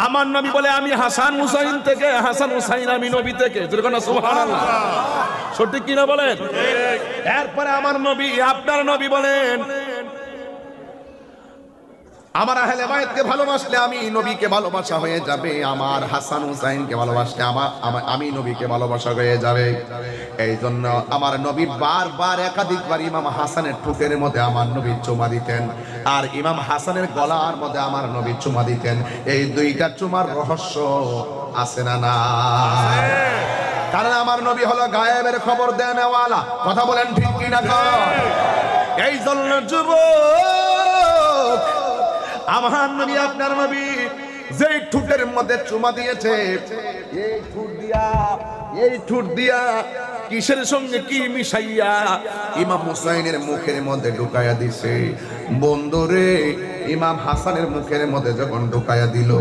আমার নবী বলে আমি হাসান হুসাইন থেকে, হাসান হুসাইন আমি নবী থেকে। সুবহানাল্লাহ, সঠিক কিনা বলেন? এরপরে আমার নবী, আপনার নবী বলেন আমার আহলে বায়াতকে ভালোবাসলে আমি নবীকে ভালোবাসা হয়ে যাবে, আমার হাসান হুসাইনকে ভালোবাসলে আমি নবীকে ভালোবাসা হয়ে যাবে। এই জন্য আমার নবী বারবার একাধিকবার ইমাম হাসানের ঠোঁটের মধ্যে আমার নবী চুমা দিতেন, আর ইমাম হাসানের গলার মধ্যে আমার নবী চুমা দিতেন। এই দুইটা চুমার রহস্য আছে না? না, কারণ আমার নবী হলো গায়েবের খবর দেনেওয়ালা। কথা বলেন ঠিক কিনা? এই জন্য যুবক, আমার নবী আপনার নবী যেই ঠোঁটের মধ্যে চুমা দিয়েছে, এই ঠোঁট দিয়া কিসের সঙ্গে কি মিশাইয়া ইমাম হুসাইনের মুখের মধ্যে ঢুকাইয়া দিছে। বন্ধুরে, ইমাম হাসানের মুখের মধ্যে যখন ঢুকাইয়া দিল,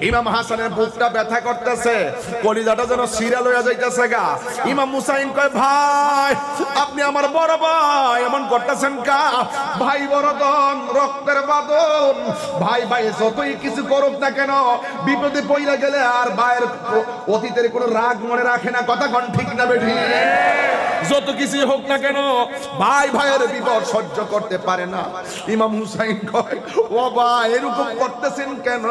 ইমাম হাসানের বুকটা ব্যথা করতেছে, কলিজাটা যেন সিরিয়াল হয়ে যাইতেছে গা। ইমাম হুসাইন কয়, ভাই আপনি আমার বড় ভাই, এমন করতেছেন কা? ভাই বড়দন, রক্তের বাঁধন, ভাই ভাই যতই কিছু করুক না কেন, বিপদে পইলা গেলে আর ভাইয়ের অতীতের কোনো রাগ মনে রাখে না। কথা কোন ঠিক না বেঠি? যত কিছু হোক না কেন ভাই ভাইয়ের বিপদ সহ্য করতে পারে না। ইমাম হুসাইন কয়, ও ভাই এরকম করতেছেন কেন?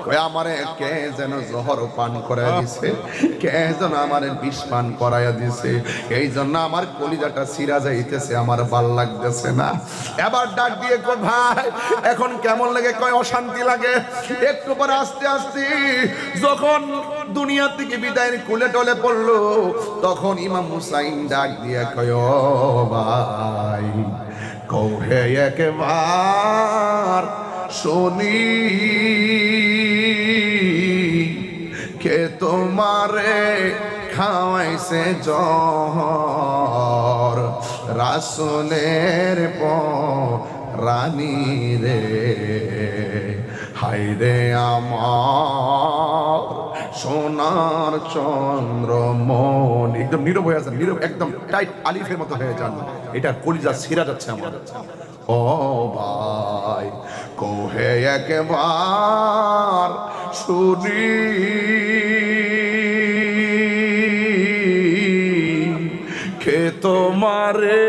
কয়, আমারে কে যেন জহর পান করাইয়া দিছে, কে যেন আমারে বিষ পান করাইয়া দিছে, এই জন্য আমার কলিজাটা সিরা যাইতেছে, আমার ভাল লাগতেছে না। এবার ডাক দিয়ে কয়, ভাই এখন কেমন লাগে? কয়, অশান্তি লাগে। একটু পরে আস্তে আস্তে যখন দুনিয়া থেকে বিদায়ের কুলে টলে পড়লো, তখন ইমাম হুসাইন ডাক দিয়ে কয়, ও ভাই কৌহে একবার শুনি, কে তোমারে খাওয়াইছে জহর, রাসূলের রানী রে, হায়রে আমার সোনার চন্দ্রমণি। একদম নীরব হয়ে আছেন, নীরব, একদম টাইট আলিফের মতো হয়ে যান। এটা কলিজা ছিঁড়া যাচ্ছে আমার। ও ভাই কোহে একবার শুনি, কে তোমারে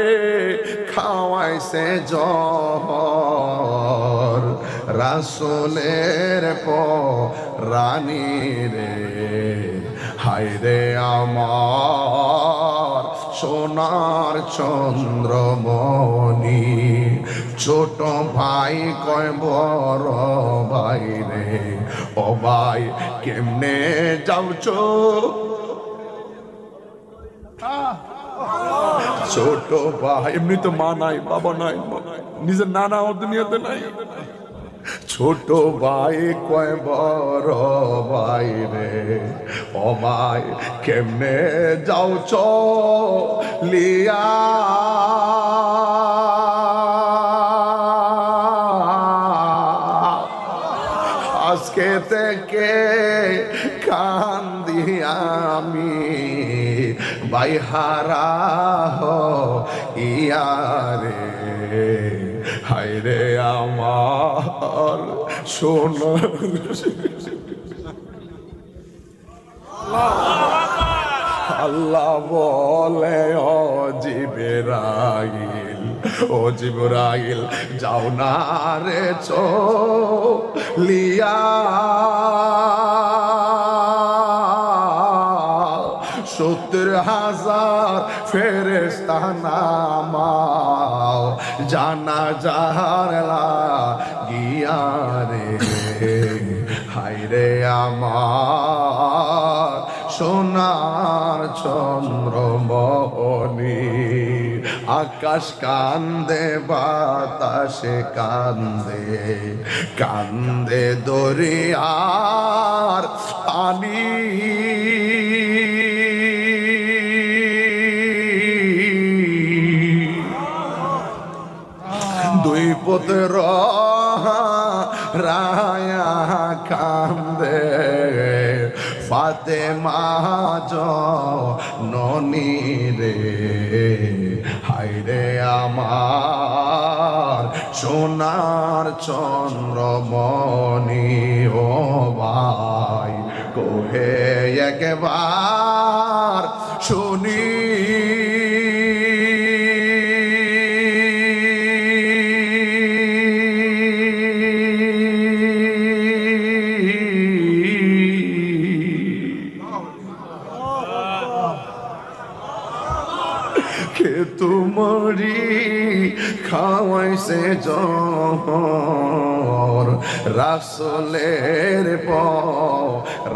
খাওয়াইছে জহর, রাসূলের রানী রে, হায়রে আমার সোনার চন্দ্রমণি। ছোট ভাই কয় বড় ভাই রে, ও ভাই কেমনে যাওছো? ছোট ভাই, এমনি তো মা নাই, বাবা নাই, নিজের নানা ও দুনিয়াতে নাই। ছোট ভাই কয় বড় ভাই রে, ও ভাই কেমনে যাওছ লিয়া? আজকে থেকে কান্দি আমি, ভাই হারা ইয়ারে, হায়রে আমার সোনা। আল্লাহ বলে, ও জিবরাইল, ও জিবরাইল যাও না রে চলিয়া, 70,000 ফেরেশতা নামাও জানাজার লাগিয়া রে, হায়রে আমার সোনার চন্দ্রমণি। আকাশ কান্দে, বাতাসে কান্দে, কান্দে দরিয়ার পানি, দুই পুত্র রায়া কান্দে, ফাতেমা জননী রে, হায়রে আমার সোনার চন্দ্রমণি। ও বা হে একবার শুনি কে তোমারি খাওয়াইছে জহর রাসূলের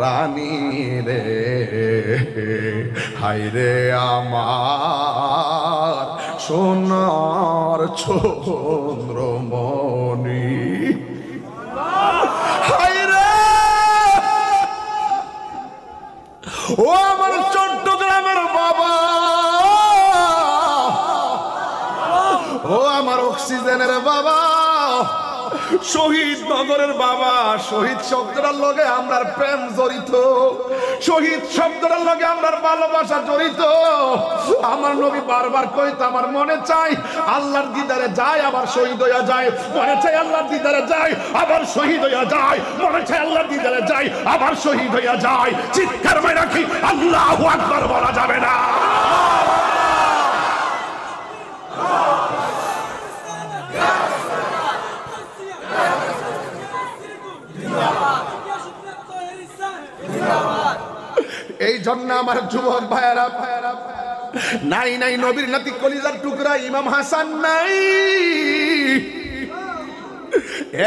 রানী রে হায়রে আমার সোনার চন্দ্রমণি হায়রে ও আমার চট্টগ্রামের বাবা ও আমার অক্সিজেনের বাবা শহীদ নগরের বাবা শহীদ শব্দটার লগে আমরা প্রেম জড়িত শহীদ শব্দটার লগে আমরা ভালোবাসা জড়িত আমার নবী বারবার কইতো আমার মনে চাই আল্লাহর দিদারে যায় আবার শহীদ হইয়া যায় মনে চাই আল্লাহর দিদারে যায় আবার শহীদ হইয়া যায় মনে চাই আল্লাহর দিদারে যায় আবার শহীদ হইয়া যায় চিৎকার মাই রাখি আল্লাহু আকবার বলা যাবে না এই জন্য আমার যুবক ভাইয়েরা নাই নাই নবীর নাতি কলিজার টুকরা ইমাম হাসান নাই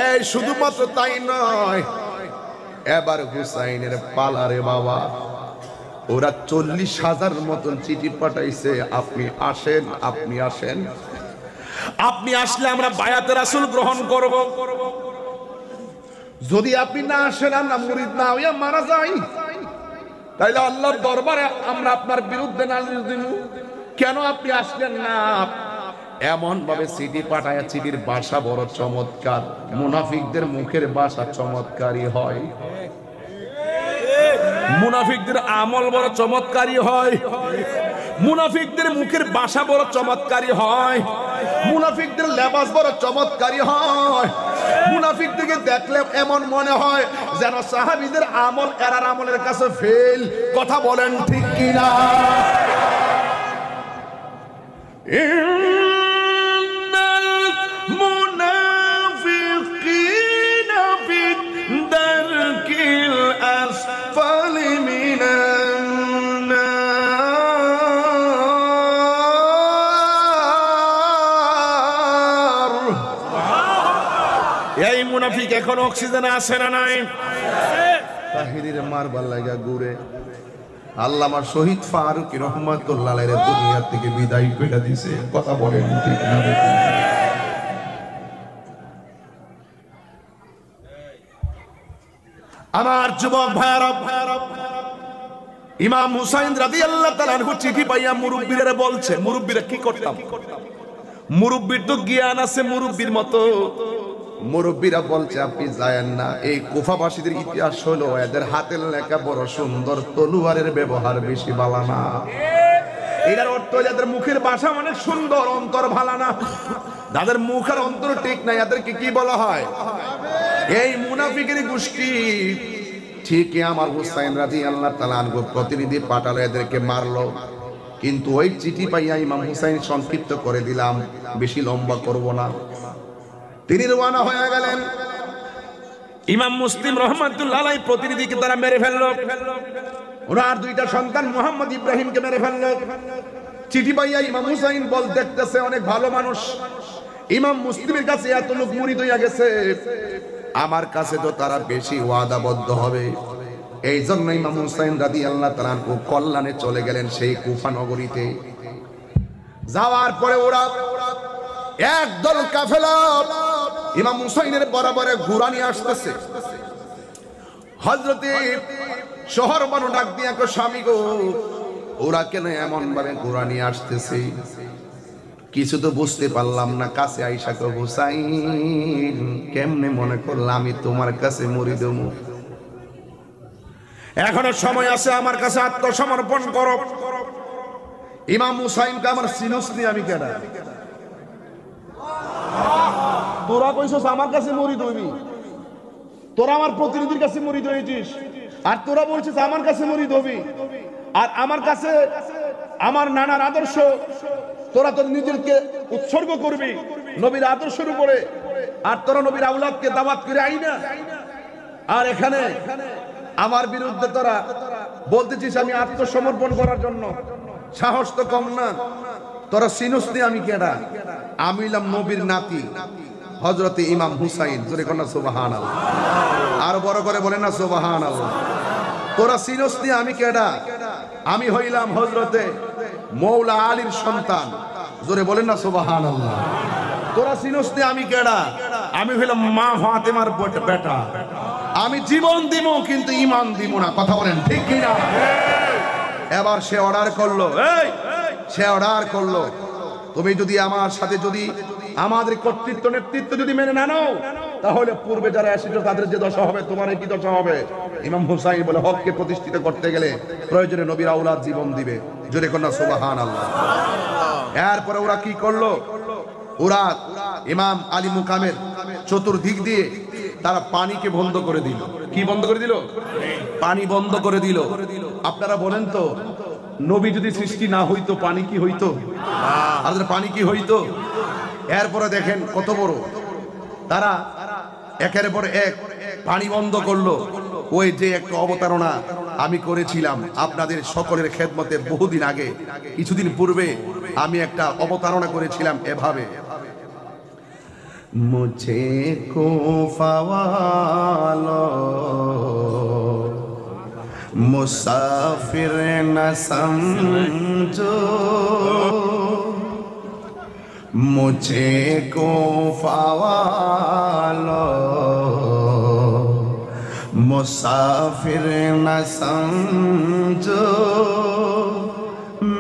এই শুধুমাত্র তাই নয় এবার হুসাইনের পালারে বাবা ওরা 40,000 মতন চিঠি পাঠাইছে আপনি আসেন আপনি আসেন আপনি আসলে আমরা বায়াতে রাসূল গ্রহণ করব যদি আপনি না আসেন আমরা মুরিদ না হইয়া মারা যাই তাইলে আল্লাহর দরবারে আমরা আপনার বিরুদ্ধে নালিশ দিব কেন আপনি আসলেন না এমন ভাবে চিঠি পাঠায় চিঠির ভাষা বড় চমৎকার মুনাফিকদের মুখের ভাষা চমৎকারী হয় মুনাফিকদের আমল বড় চমৎকারী হয় মুনাফিকদের মুখের ভাষা বড় চমৎকারী হয় মুনাফিকদের লেবাস বড় চমৎকারী হয় মুনাফিকদেরকে দেখলে এমন মনে হয় যেন সাহাবীদের আমল এরার আমলের কাছে ফেল কথা বলেন ঠিক কিনা ইন্নাল মুনাফিকিনা ফি দারকিল আসফালি মিনান এই মুনাফিক এখন অক্সিজেনে আছে না নাই তাহিরির মারবার লাগা ঘুরে আল্লামা শহীদ ফারুক রহমাতুল্লাহ আলাইহি দুনিয়া থেকে বিদায় করে দিয়েছে কথা বলেন ঠিক না আমার যুবক ভাইরা ইমাম হুসাইন রাদিয়াল্লাহু তাআলা আনহু চিঠি পাইয়া মুরব্বিরা বলছে মুরব্বিরা কি করতাম মুরব্বির তো জ্ঞান আছে মুরব্বির মতো মুরব্বীরা বলছে আপনি যায়েন না এই কুফাবাসীদের ইতিহাস হলো এদের হাতের লেখা বড় সুন্দর তলোয়ারের ব্যবহার বেশি ভালো না এটার অর্থ এদের মুখের ভাষা অনেক সুন্দর অন্তর ভালো না যাদের মুখ আর অন্তর ঠিক নাই এদেরকে কি বলা হয় এই মুনাফিকের গোষ্ঠী ঠিকই আমার হুসাইন রাদিয়াল্লাহু তাআলা আনহু প্রতিনিধি পাঠালো এদেরকে মারলো কিন্তু ওই চিঠি পাইয়া ইমাম হুসাইন সংক্ষিপ্ত করে দিলাম বেশি লম্বা করব না তিনি রওনা হয়ে গেলেন ইমাম মুসলিম রহমাতুল্লাহ আলাইহি প্রতিনিধিকে তারা মেরে ফেললো ওনার দুইটা সন্তান মুহাম্মদ ইব্রাহিমকে মেরে ফেললো চিঠি পাইয়া ইমাম হুসাইন বল দেখতেছে অনেক ভালো মানুষ ইমাম মুসলিমের কাছে এত লোক মুরিদ হইয়া গেছে আমার কাছে তো তারা বেশি ওয়াদাবদ্ধ হবে এই জন্য ইমাম হুসাইন রাদিয়াল্লাহু তাআলা আনহু কল্যাণে চলে গেলেন সেই কুফা নগরীতে যাওয়ার পরে ওরা একদল কাফেলা ইমাম হুসাইনের বরাবরে ঘোড়া নিয়ে আসতেছে হযরতে শহর বানু ডাক দিয়া কো স্বামী গো ওরা কেন এমন ভাবে ঘোড়া নিয়ে আসতেছে কিছু তো বুঝতে পারলাম না কাছে আইসা কো হুসাইন কেমনে মনে করলাম আমি তোমার কাছে মুরিদ হমু এখনো সময় আছে আমার কাছে আত্মসমর্পণ করো ইমাম হুসাইনকে আমার সিনসনি আমি কেন তোরা কইছস আমার কাছে মুরিদ হইবি তোরা আমার প্রতিনিধির কাছে মুরিদ হইছিস আর তোরা বলছিস আমার কাছে মুরিদ হবি, আর আমার কাছে আমার নানার আদর্শ তোরা তোর নিজেকে উৎসর্গ করবি নবীর আদর্শের উপরে, আর তোরা নবীর আওলাদকে দাওয়াত করে আই না। আর এখানে আমার বিরুদ্ধে তোরা বলতেছিস আমি আত্মসমর্পণ করার জন্য। সাহস তো কম না। তোরা সিনুসনি আমি কেডা? আমি হলাম নবীর নাতি হযরতে ইমাম হুসাইন। জোরে কোন সুবহানাল্লাহ, আর বড় করে বলেন না সুবহানাল্লাহ। তোরা সিনুসনি আমি কেডা? আমি হইলাম হযরতে মৌলা আলীর সন্তান। জোরে বলেন না সুবহানাল্লাহ। তোরা সিনুসনি আমি কেডা? আমি হইলাম মা ফাতেমার বেটা। আমি জীবন দিব কিন্তু ঈমান দিব না। কথা বলেন ঠিক কি না? এবার সে অর্ডার করলো, সে অর্ডার করলো তুমি যদি আমার সাথে যদি আমাদের কর্তৃত্ব নেতৃত্ব যদি মেনে না নাও, তাহলে পূর্বে যারা এসেছিল তাদের যে দশা হবে তোমার কি দশা হবে। ইমাম হুসাইন বলে হককে প্রতিষ্ঠিত করতে গেলে প্রয়োজনে নবীর আওলাদ জীবন দিবে। জোরে কন্যা সুবহানাল্লাহ। এরপরে ওরা কি করলো? ওরা ইমাম আলী মুকামের চতুর্দিক দিয়ে তারা পানিকে বন্ধ করে দিল। কি বন্ধ করে দিল? পানি বন্ধ করে দিল। আপনারা বলেন তো, নবী যদি সৃষ্টি না হইতো পানি কি হইতো? আর পানি কি হইতো? এরপরে দেখেন কত বড় তারা একের পর এক পানি বন্ধ করলো। ওই যে একটা অবতারণা আমি করেছিলাম আপনাদের সকলের খেদমতে বহুদিন আগে, কিছুদিন পূর্বে আমি একটা অবতারণা করেছিলাম এভাবে, মুঝে কো ফাওয়ালো মুসাফির না সমঝো, মুঝে কো ফাওয়ালো মুসাফির না সমঝো,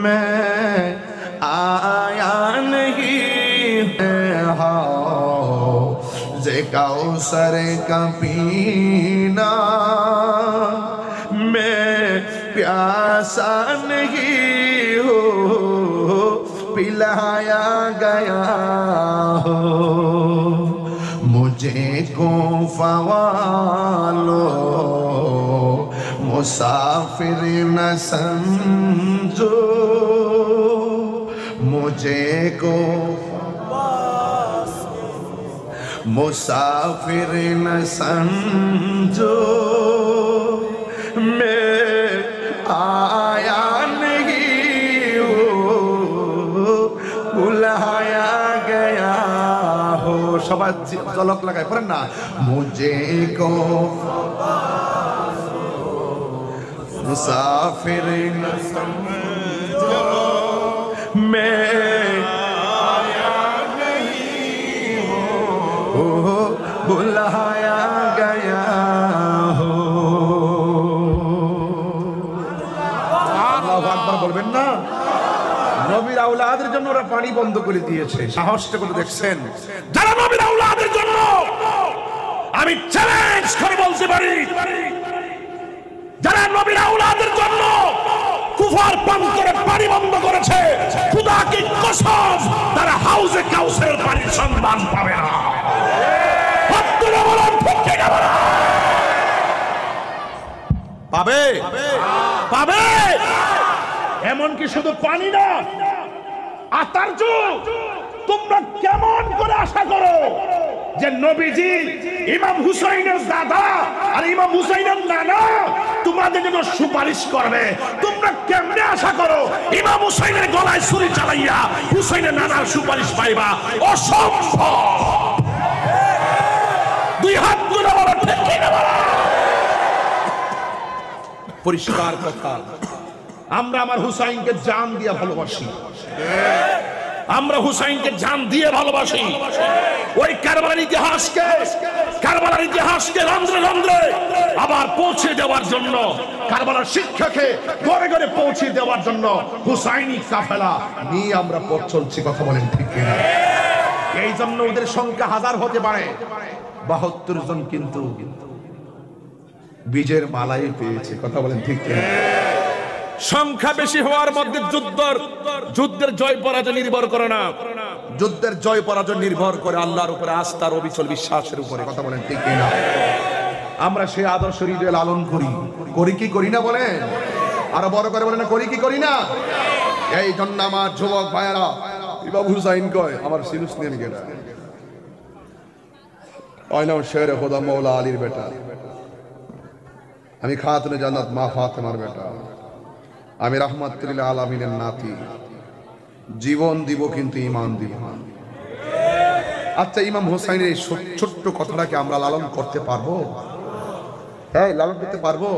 मैं आया नहीं जे कौसर का पीना, मैं प्यासा नहीं हो पिलाया गया हो, मुझे को फवालो मुसाफिर न समझो, मुझे को मुसाफिर न समझो, मैं आया नहीं हूँ बुलाया गया हो। সবাই জলক লাগায় পড়েন না, मुझे को मुसाफिर न समझो, मैं बुलाया गया हो। আল্লাহু আকবার বলবেন না? নবীর আওলাদের জন্য ওরা পানি বন্ধ করে দিয়েছে। সাহসটা করে দেখছেন? যারা নবীর আওলাদের জন্য, আমি চ্যালেঞ্জ করে বলতে পারি, যারা নবীর আওলাদের জন্য কুফার পান করে পানি বন্ধ করেছে, খোদা কি কসম তারা হাউজে কাউসারের পানির সন্ধান পাবে না। পাবে পাবে। এমনকি শুধু পানি না, আতার্য তোমরা কেমন করে আশা করো যে নবীজি ইমাম হুসাইনের দাদা আর ইমাম হুসাইনের নানা তোমাদের জন্য সুপারিশ করবে? তোমরা কেমনে আশা করো ইমাম হুসাইনের গলায় ছুরি চালাইয়া হুসাইনের নানার সুপারিশ পাইবা? অসম্ভব। দুই হাত তুলে বলো ঠিক কি না? পরিষ্কার কথা, আমরা আমার হুসাইনকে জান দিয়ে ভালোবাসি, আমরা হুসাইনকে জান দিয়ে ভালোবাসি। ওই কারবালার ইতিহাসকে রন্ধ্রে রন্ধ্রে আবার পৌঁছে দেওয়ার জন্য, কারবালার শিক্ষাকে ঘরে ঘরে পৌঁছে দেওয়ার জন্য হুসাইনি কাফেলা নিয়ে আমরা পথ চলছি। কথা বলেন ঠিক কিনা? এই জন্য ওদের সংখ্যা হাজার হতে পারে, 72 জন কিন্তু বীজের মালাই পেয়েছে। কথা বলেন ঠিক কিনা? সংখ্যা বেশি হওয়ার মধ্যে যুদ্ধের জয় পরাজয় নির্ভর করে না। যুদ্ধের জয় পরাজয় নির্ভর করে আল্লাহর উপরে আস্থার অবিচল বিশ্বাসের উপরে। কথা বলেন ঠিক কিনা? আমরা সেই আদর্শ হৃদয়ে লালন করি, করি কি করি না বলেন? আরো বড় করে বলেন না, করি কি করি না? এই জন্য আমার যুবক ভাইয়েরা, ইমাম হুসাইন কয় আমার সিনুস নিয়ে গেটা নাম শের খোদা মৌলা আলীর বেটা, আমি খাতুনে জান্নাত মা ফাতেমার বেটা, আমি রাহমাতুল আলামিনের নাতি, জীবন দিব কিন্তু ঈমান দিব না। আচ্ছা, ইমাম হুসাইনের এই ছোট্ট কথাটাকে আমরা লালন করতে পারবো? হ্যাঁ, লালন করতে পারবো।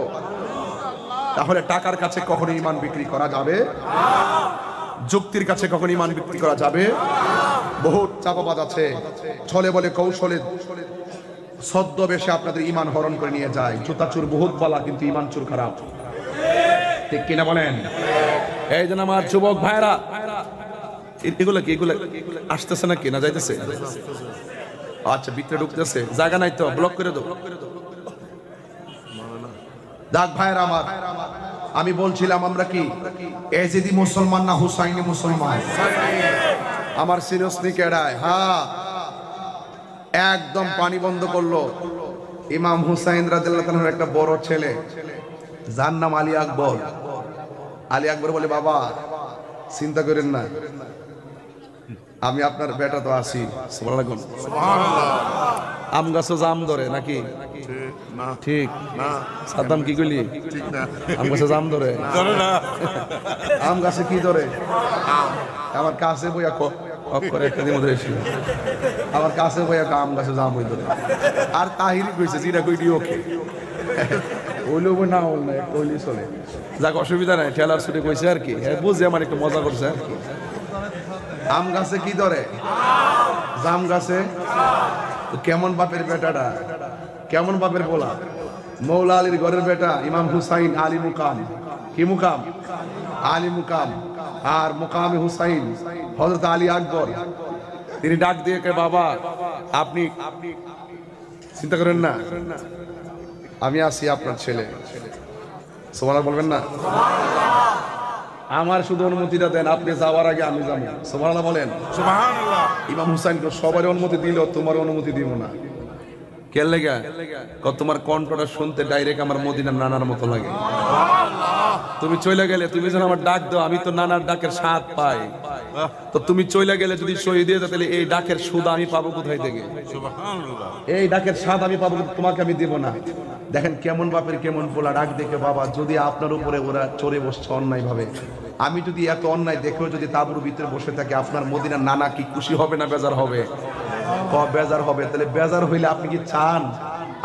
তাহলে টাকার কাছে কখনো ঈমান বিক্রি করা যাবে? যুক্তির কাছে কখনো ঈমান বিক্রি করা যাবে? বহুত চাপাবাজ আছে, ছলে বলে কৌশলে ছদ্মবেশে আপনাদের ঈমান হরণ করে নিয়ে যায়। জুতা চুর বহুত বলা, কিন্তু ঈমান চুর খারাপ, ঠিক কিনা বলেন? এই জন্য আমার যুবক ভাইরা, এগুলো কি এগুলো আসতেছে নাকি না যাইতেছে? আচ্ছা, ভিতরে ঢুকতেছে, জায়গা নাই তো, ব্লক করে দাও। ডাক ভাইরা আমার, আমি বলছিলাম আমরা কি এজিদি মুসলমান না হুসাইনি মুসলমান? আমার সিরিয়াসলি কেডায়? হ্যাঁ, একদম পানি বন্ধ করলো। ইমাম হুসাইন রাদিয়াল্লাহু তাআলার একটা বড় ছেলে, যার নাম আলী আকবর। আলী আকবর বলে, বাবা চিন্তা করেন না, আমি আপনার বেটা তো আছি। সুবহানাল্লাহ। আম গাছও জাম ধরে নাকি? ঠিক না? সাদ্দাম কি কইলি? ঠিক না, আম গাছে জাম ধরে না। আম গাছে কি ধরে? আমার কাছে বইয়া করে একটা দিন ধরে এসে আমার কাছে বইয়া আম গাছে জাম হই ধরে। আর তাহিরি কইছে যেটা কইডি ওকে ওইলো না, ওল না, কইলি চলে যাক, অসুবিধা নাই। ঠেলার ছুটে কইছে আর কি, বুঝে আমার একটু মজা করছে আর কি। আম গাছে কি ধরে? জাম গাছে। কেমন বাপের বেটাটা, কেমন বাপের বলা? মৌলা আলীর ঘরের বেটা ইমাম হুসাইন আলী মুকাম। কি মুকাম? আলী মুকাম। আর মুকামে হুসাইন হযরত আলী আকবর। তিনি ডাক দিয়ে কে, বাবা আপনি চিন্তা করেন না, আমি আছি আপনার ছেলে। সুবহানাল্লাহ বলবেন না? আমার শুধু অনুমতিটা দেন, আপনি যাওয়ার আগে আমি যাবো। সুবহানাল্লাহ বলেন। সুবহানাল্লাহ। ইমাম হুসাইনকে সবার অনুমতি দিল, তোমার অনুমতি দিব না। কে লাগা? তোমার কণ্ঠটা শুনতে ডাইরেক্ট আমার মদিনার নানার মতো লাগে। তুমি চলে গেলে, তুমি যেন আমার ডাক দাও, আমি তো নানার ডাকের স্বাদ পাই। তো তুমি চলে গেলে যদি সই দিয়ে দাও, তাহলে এই ডাকের সুদ আমি পাবো কোথায় থেকে? এই ডাকের স্বাদ আমি পাবো, তোমাকে আমি দেব না। দেখেন কেমন বাপের কেমন পোলা, ডাক দেখে, বাবা যদি আপনার উপরে ওরা চড়ে বসছে অন্যায় ভাবে, আমি যদি এত অন্যায় দেখেও যদি তাবুর ভিতরে বসে থাকে, আপনার মদিনার নানা কি খুশি হবে না বেজার হবে? বেজার হবে। তাহলে বেজার হইলে আপনি কি চান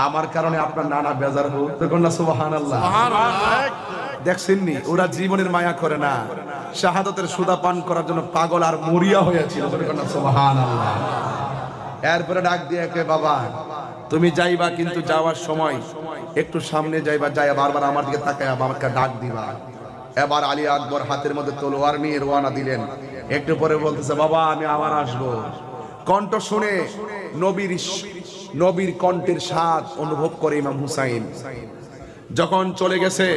আমার কারণে আপনার নানা বেজার হোক? তখন না সুবহানাল্লাহ। দেখছেন নি, ওরা জীবনের মায়া করে না, শাহাদাতের সুদা পান করার জন্য পাগল আর মরিয়া হয়েছিল। সুবহানাল্লাহ। এরপরে ডাক দিয়ে কে, বাবা তুমি যাইবা, কিন্তু যাওয়ার সময় একটু সামনে যাইবা, যাইয়া বারবার আমার দিকে তাকায় আমাকে ডাক দিবা। এবার আলী আকবর হাতের মধ্যে তলোয়ার নিয়ে রওনা দিলেন। একটু পরে বলতেছে, বাবা আমি আবার আসবো। কণ্ঠ শুনে নবীর কণ্ঠের স্বাদ অনুভব করে ইমাম হুসাইন। যখন চলে গেছে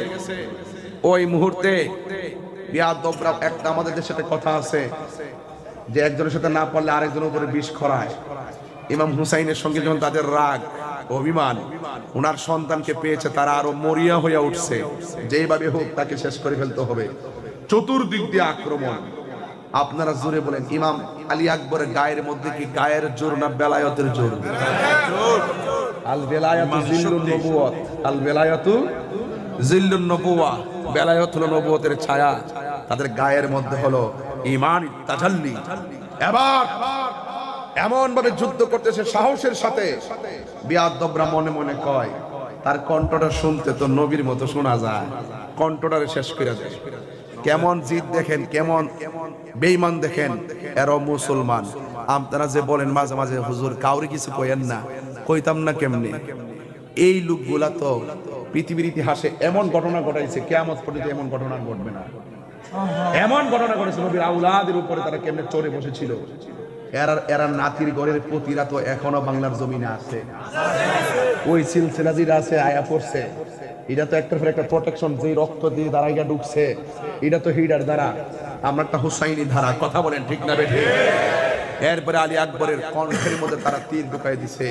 ওই মুহূর্তে বিয়াদবরা, একটা আমাদের দেশে একটা কথা আছে যে একজনের সাথে না পারলে আরেকজনের উপরে বিষ খরায়। ইমাম হুসাইনের সঙ্গে যখন তাদের রাগ অভিমান, ওনার সন্তানকে পেয়েছে, তারা আরো মরিয়া হইয়া উঠছে, যেইভাবে হোক তাকে শেষ করে ফেলতে হবে। চতুর্দিক দিয়ে আক্রমণ। আপনারা জোরে বলেন, ইমাম আলী আকবরের গায়ের মধ্যে কি গায়ের জোর না বেলায়েতের জোর? আল বেলায়াতু জিল্লুন নবুওয়াত, আল বেলায়াতু জিল্লুন নবুওয়া, বেলায়েত হলো নবুয়তের ছায়া, তাদের গায়ের মধ্যে হলো ঈমান তাজাল্লি। এবার এমন ভাবে যুদ্ধ করতেছে সাহসের সাথে, বিয়াদবরা মনে মনে কয় তার কণ্ঠটা শুনতে তো নবীর মতো শোনা যায়, কণ্ঠটারে শেষ করে দেয়। কেমন জিদ দেখেন, কেমন বেঈমান দেখেন। এরা মুসলমান। আপনারা যে বলেন মাঝে মাঝে হুজুর কাউরি কিছু কইেন না, কইতাম না কেমনে? এই লোকগুলা তো পৃথিবীর ইতিহাসে এমন ঘটনা ঘটাইছে, কিয়ামত পর্যন্ত এমন ঘটনা ঘটবে না। এমন ঘটনা ঘটেছে নবীর আউলাদের উপরে তারা কেমনে চড়ে বসেছিল। এরা নাতির ঘরের পতিরা তো এখনো বাংলার জমিনে আছে। ওই সিলসিলা যেটা আছে আয়া পড়ছে, এটা তো একটার পর একটা প্রোটেকশন, যে রক্ত দিয়ে দাঁড়াইয়া ঢুকছে, এটা তো হিডার দ্বারা, আমরা একটা হুসাইনি ধারা। কথা বলেন ঠিক না বেঠিক? এরপরে আলী আকবরের কণ্ঠের মধ্যে তারা তীর ঢুকাই দিছে।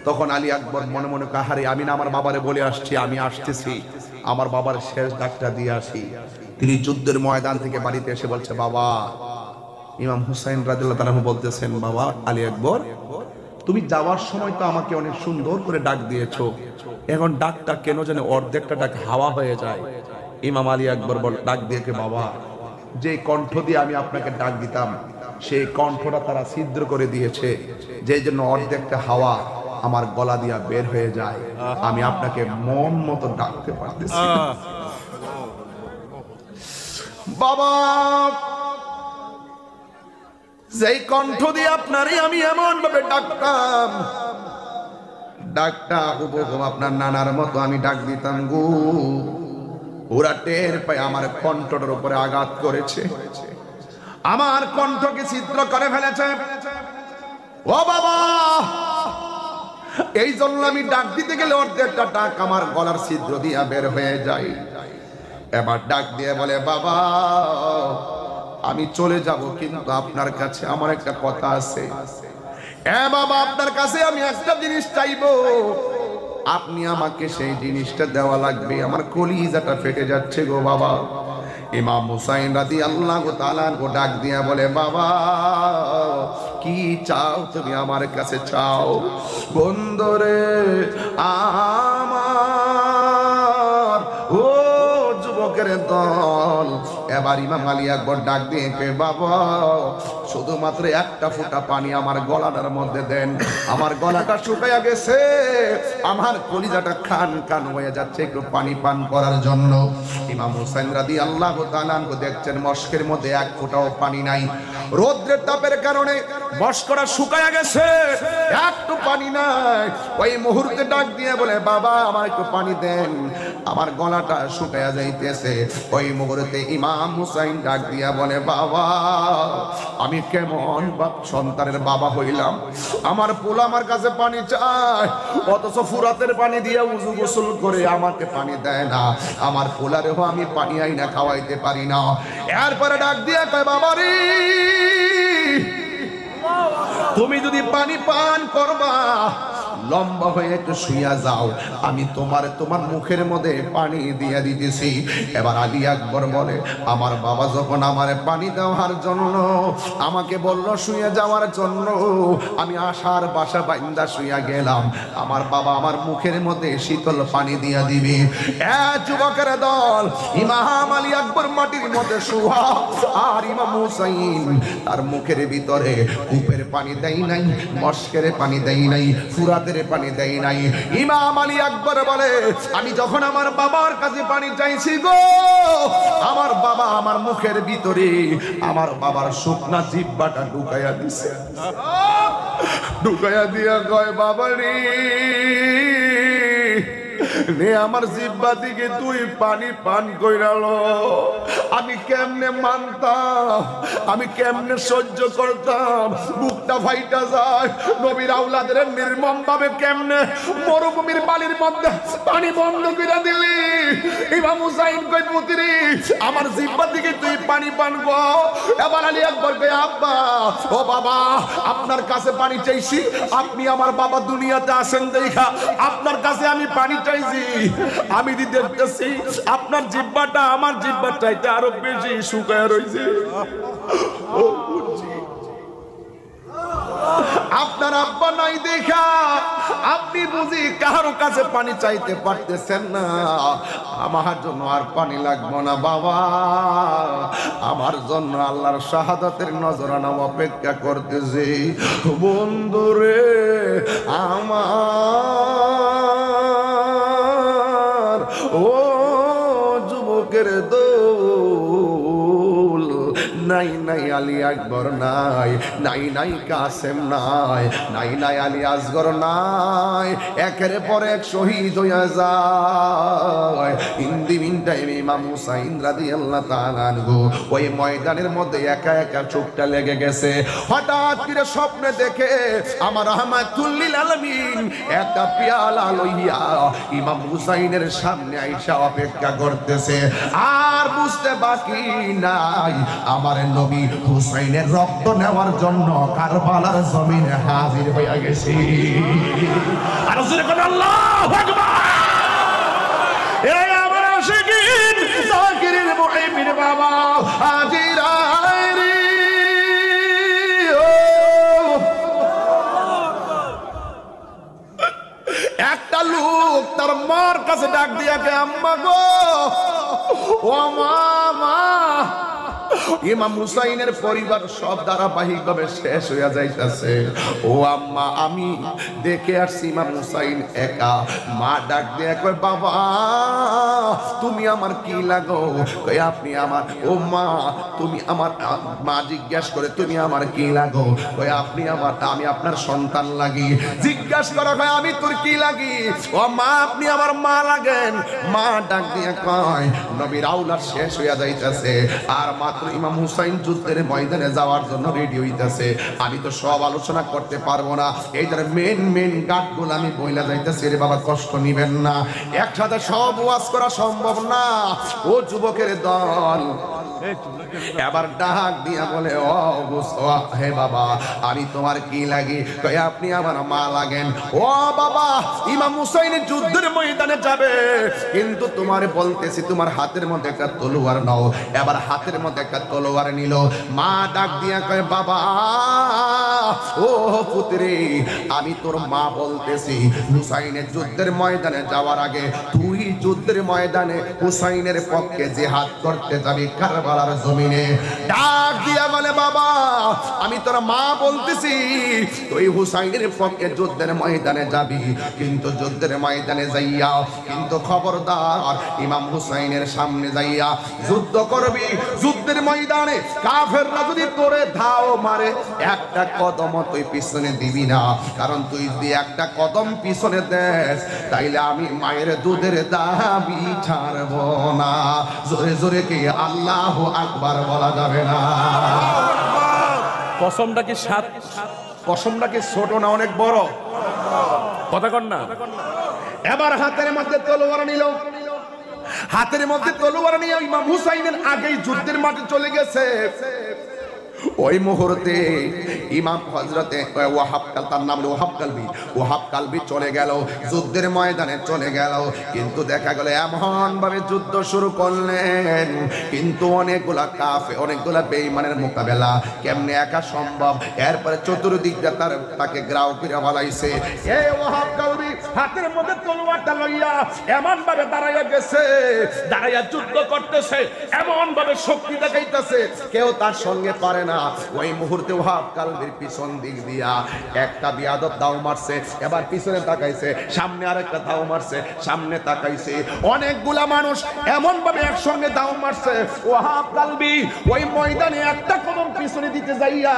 তখন আলী আকবর মনে মনে কাহারে, আমি না আমার বাবারে বলে আসছি আমি আসতেছি, আমার বাবার শেষ ডাকটা দিয়ে আসি। তিনি যুদ্ধের ময়দান থেকে বাড়িতে এসে বলছে, বাবা, ইমাম হুসাইন রাদিয়াল্লাহু তাআলা বলতেছেন, বাবা আলী আকবর, তুমি যাওয়ার সময় তো আমাকে অনেক সুন্দর করে ডাক দিয়েছো, এখন ডাকটা কেন যেন অর্ধেকটা ডাক হাওয়া হয়ে যায়। ইমাম আলী আকবর ডাক দিয়েছে, বাবা, যে কণ্ঠ দিয়ে আমি আপনাকে ডাক দিতাম সেই কণ্ঠটা তারা ছিদ্র করে দিয়েছে, যে জন্য অর্ধেকটা হাওয়া আমার গলা দিয়া বের হয়ে যায়, আমি আপনাকে মন মতো ডাকতে পারতেছি না। বাবা, যেই কণ্ঠ দিয়ে আপনারই আমি এমন ভাবে ডাকতাম, ডাকটা হুবহু আপনার নানার মতো আমি ডাক দিতাম গো, ওরা টের পায় আমার কণ্ঠটার উপরে আঘাত করেছে, আমার কণ্ঠকে ছিদ্র করে ফেলেছে। ও বাবা, এই জন্য আমি ডাক দিতে গেলে অর্ধেকটা ডাক আমার গলার ছিদ্র দিয়া বের হয়ে যায়। এবার ডাক দিয়ে বলে, বাবা, আমি চলে যাব, কিন্তু আপনার কাছে আমার একটা কথা আছে। বাবা, আপনার কাছে আমি একটা জিনিস চাইবো, আপনি আমাকে সেই জিনিসটা দেওয়া লাগবে। আমার কলিজাটা ফেটে যাচ্ছে গো বাবা। ইমাম হুসাইন রাদিয়াল্লাহু তাআলা ডাক দিয়া বলে, বাবা, কি চাও তুমি আমার কাছে চাও? বন্ধুরে আমার, ও যুবকের দল, এবার ইমাম আলী আকবর ডাক দিয়ে কে, বাবা, শুধুমাত্র একটা ফোঁটা পানি আমার গলাটার মধ্যে দেন, আমার গলাটা শুকাইয়া গেছে, আমার কলিজাটা খান খান হয়ে যাচ্ছে, একটু পানি পান করার জন্য। ইমাম হুসাইন রাদিয়াল্লাহু তাআলা দেখছেন মস্কের মধ্যে এক ফোঁটাও পানি নাই, রৌদ্রের তাপের কারণে মস্কটা শুকাইয়া গেছে, একটু পানি নাই। ওই মুহূর্তে ডাক দিয়ে বলে, বাবা, আমার একটু পানি দেন, আমার গলাটা শুকাইয়া যাইতেছে। ওই মুহূর্তে ইমাম হুসাইন ডাক দিয়া বলে, বাবা, আমি কেমন বাপ সন্তানের বাবা হইলাম, আমার পোলা আমার কাছে পানি চায়, অথচ ফুরাতের পানি দিয়ে উযু গোসল করে আমাকে পানি দেয় না, আমার পোলারেও আমি পানি আইনা খাওয়াইতে পারি না। এরপরে ডাক দিয়া কয়, বাবা রে, তুমি যদি পানি পান করবা, লম্বা হয়ে একটু শুইয়া যাও, আমি তোমার মুখের মধ্যে পানি দিয়ে দিতেছি। এবার আলী আকবর বলে, আমার বাবা যখন আমার পানি দেওয়ার জন্য আমাকে বলল শুয়ে যাওয়ার জন্য, আমি আশার বাসা বাইন্দা শুইয়া গেলাম, আমার বাবা আমার মুখের মধ্যে শীতল পানি দিয়া দিবি। যুবকের দল, ইমাম আলী আকবর মাটির মধ্যে শুয়া, আর ইমাম হুসাইন তার মুখের ভিতরে কূপের পানি দেয় নাই, মস্কের পানি দেয় নাই, ফুরাতের পানি দেয় নাই। ইমাম আলী আকবর বলে, আমি যখন আমার বাবার কাছে পানি চাইছি গো, আমার বাবা আমার মুখের ভিতরে আমার বাবার শুকনা জিহ্বাটা ঢুকাইয়া দিছে, ঢুকাইয়া দিয়া কয়, বাবা রে, নে আমার জিহ্বা দিকে তুই পানি পান কইরালো, আমি কেমনে মানতাম, আমি কেমনে সহ্য করতাম, বুকটা ফাইটা যায়। নবীর আওলাদের নির্মম ভাবে কেমনে মরুভূমির বালির মধ্যে পানি বন্ধ করে দিলি। ইমাম হুসাইন কই, পুত্রী, আমার জিহ্বা দিকে তুই পানি পান কর। এবার আলী আকবর কই, আব্বা, ও বাবা, আপনার কাছে পানি চাইছি, আপনি আমার বাবা দুনিয়াতে আসেন দেখা আপনার কাছে আমি পানি চাইছি, আমি দেখতেছি আপনার জিহ্বাটা আমার জিহ্বার চাইতে আরো বেশি শুকায় রয়েছে। আপনার আব্বা নাই দেখা আপনি বুঝি কারো কাছে পানি চাইতে পারতেছেন না, আমার জন্য আর পানি লাগবে না বাবা, আমার জন্য আল্লাহর শাহাদাতের নজরানা অপেক্ষা করতেছে। বন্ধুরে আমার, ও যুবকের দোল, নাই নাই আলী আকবর নাই, নাই নাই কাসেম নাই, নাই নাই আলী আসগর নাই, একের পর এক শহীদ হইয়া যায়। ইভিনিং টাইমে ইমাম হুসাইন রাদিয়াল্লাহু তাআলা আনহু ওই ময়দানের মধ্যে একা একা চোখটা লেগে গেছে। হঠাৎ করে স্বপ্নে দেখে আমার রাহমাতুল লিল আলামিন একটা পেয়ালা লইয়া ইমাম হুসাইনের সামনে আইসা অপেক্ষা করতেছে। আর বুঝতে বাকি নাই আমার নবী হুসাইনের রক্ত নেওয়ার জন্য কারবালার জমিনে হাজির হয়ে গেছে। আর জোরে কোন আল্লাহু আকবার। এই আমার আশিকিন জাকিরিন মুহিবিন বাবা হাজির আইরি। একটা লোক তার মার কাছে ডাক দিয়া কে আম্মা গো, ও মা। ইমাম হুসাইনের পরিবার সব ধারাবাহিকভাবে শেষ হইয়া যাইতেছে। ও আম্মা, আমি দেখে আসছি ইমাম হুসাইন একা। মা ডাক দিয়ে কয় বাবা তুমি আমার কি লাগো? কয় আপনি আমার। ও মা তুমি আমার। মা জিজ্ঞাসা করে তুমি আমার কি লাগো? কয় আপনি আমার, আমি আপনার সন্তান লাগি। জিজ্ঞাসা করা কয় আমি তোর কি লাগি? ও মা আপনি আমার মা লাগেন। মা ডাক দিয়ে কয় নবীর আওলাদ শেষ হইয়া যাইতেছে, আর মাত্র ইমাম হুসাইন যুদ্ধের ময়দানে যাওয়ার জন্য রেডি হইতেছে। আমি তো সব আলোচনা করতে পারবো না, এই ধরে মেন গাটগুলো আমি বইলা যাইতেছি। রে বাবা কষ্ট নিবেন না, একসাথে সব ওয়াজ করা সম্ভব না। ও যুবকের দল এবার ডাক দিয়া বলে ও হে বাবা আমি তোমার কি লাগি? কয় আপনি আমার মা লাগেন। ও বাবা ইমাম হুসাইন যুদ্ধের ময়দানে যাবে, কিন্তু তোমারে বলতেছি তোমার হাতের মধ্যে একটা তলোয়ার নাও। এবার হাতের মধ্যে একটা তলোয়ার নিল। মা ডাক দিয়া কয় বাবা ও পুত্রে আমি তোর মা বলতেছি হুসাইনের যুদ্ধের ময়দানে যাওয়ার আগে তুই যুদ্ধের ময়দানে হুসাইনের পক্ষে জিহাদ করতে যাবি কারবালার জমিনে। ডাক দিয়া বলে বাবা আমি তোর মা বলতেছি তুই হুসাইনের পক্ষে যুদ্ধের ময়দানে যাবি, কিন্তু যুদ্ধের ময়দানে যাইয়া কিন্তু খবরদার ইমাম হুসাইনের সামনে যাইয়া যুদ্ধ করবি। যুদ্ধের ময়দানে কাফেররা যদি তোরে ধাও মারে একটা কদম তুই পিছনে দিবি না, কারণ তুই যদি একটা কদম পিছনে দেস তাইলে আমি মায়ের দুধের দাবি ছাড়ব না। জোরে জোরে কি আল্লাহু আকবার বলা যাবে না? কসমটা কি সাত? কসমটা কি ছোট না অনেক বড়? কথা কন না। এবার হাতের মধ্যে তলোয়ার নিল। হাতের মধ্যে তলোয়ার নিয়ে ইমাম হুসাইনের আগেই যুদ্ধের মাঠে চলে গেছে। ওই মুহূর্তে ইমাম হযরতে ওয়াহাব, তার নাম ওয়াহাব কালবি চলে গেল, যুদ্ধের ময়দানে চলে গেল। কিন্তু দেখা গেল এমন ভাবে যুদ্ধ শুরু করলেন, কিন্তু অনেকগুলা কাফের অনেকগুলা বেঈমানের মোকাবেলা কেমনে একা সম্ভব? এরপরে চতুর্দিক দিয়ে তাকে গ্রাও করে বলাইছে। এই ওয়াহাব কালবি হাতের মধ্যে তলোয়ারটা লইয়া এমন ভাবে দাঁড়াইয়া গেছে, দাঁড়াইয়া যুদ্ধ করতেছে, এমন ভাবে শক্তি দেখাইতেছে কেউ তার সঙ্গে পারে না। ওই মুহূর্তে ওয়াহাব কালবির পিছন দিক দিয়া একটা বিয়াদব দাও মারছে, এবার পিছনে তাকাইছে, সামনে আরেকটা দাও মারছে, সামনে তাকাইছে, অনেকগুলা মানুষ এমন ভাবে একসঙ্গে দাও মারছে। ওয়াহাব কালবি ওই ময়দানে একটা কদম পিছনে দিতে যাইয়া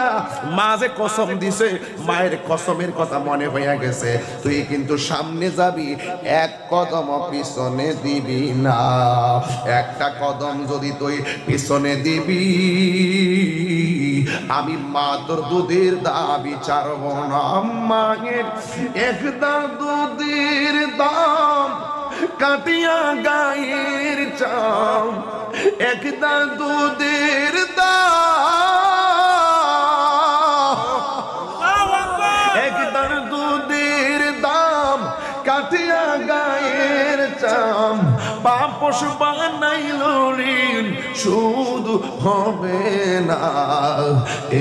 মা যে কসম দিছে, মায়ের কসমের কথা মনে হইয়া গেছে, তুই কিন্তু সামনে যাবি, এক কদম পিছনে দিবি না। একটা কদম যদি তুই পিছনে দিবি আমি মা তোর দুধের দাবি ছাড়ব না। মায়ের একটা দুধের দাম কাটিয়া গায়ের চাম, একটা দুধের দাম, একটা দুধের দাম কাটিয়া গায়ের চাম, পাপস বানাইল ঋণ শুধু হবে না,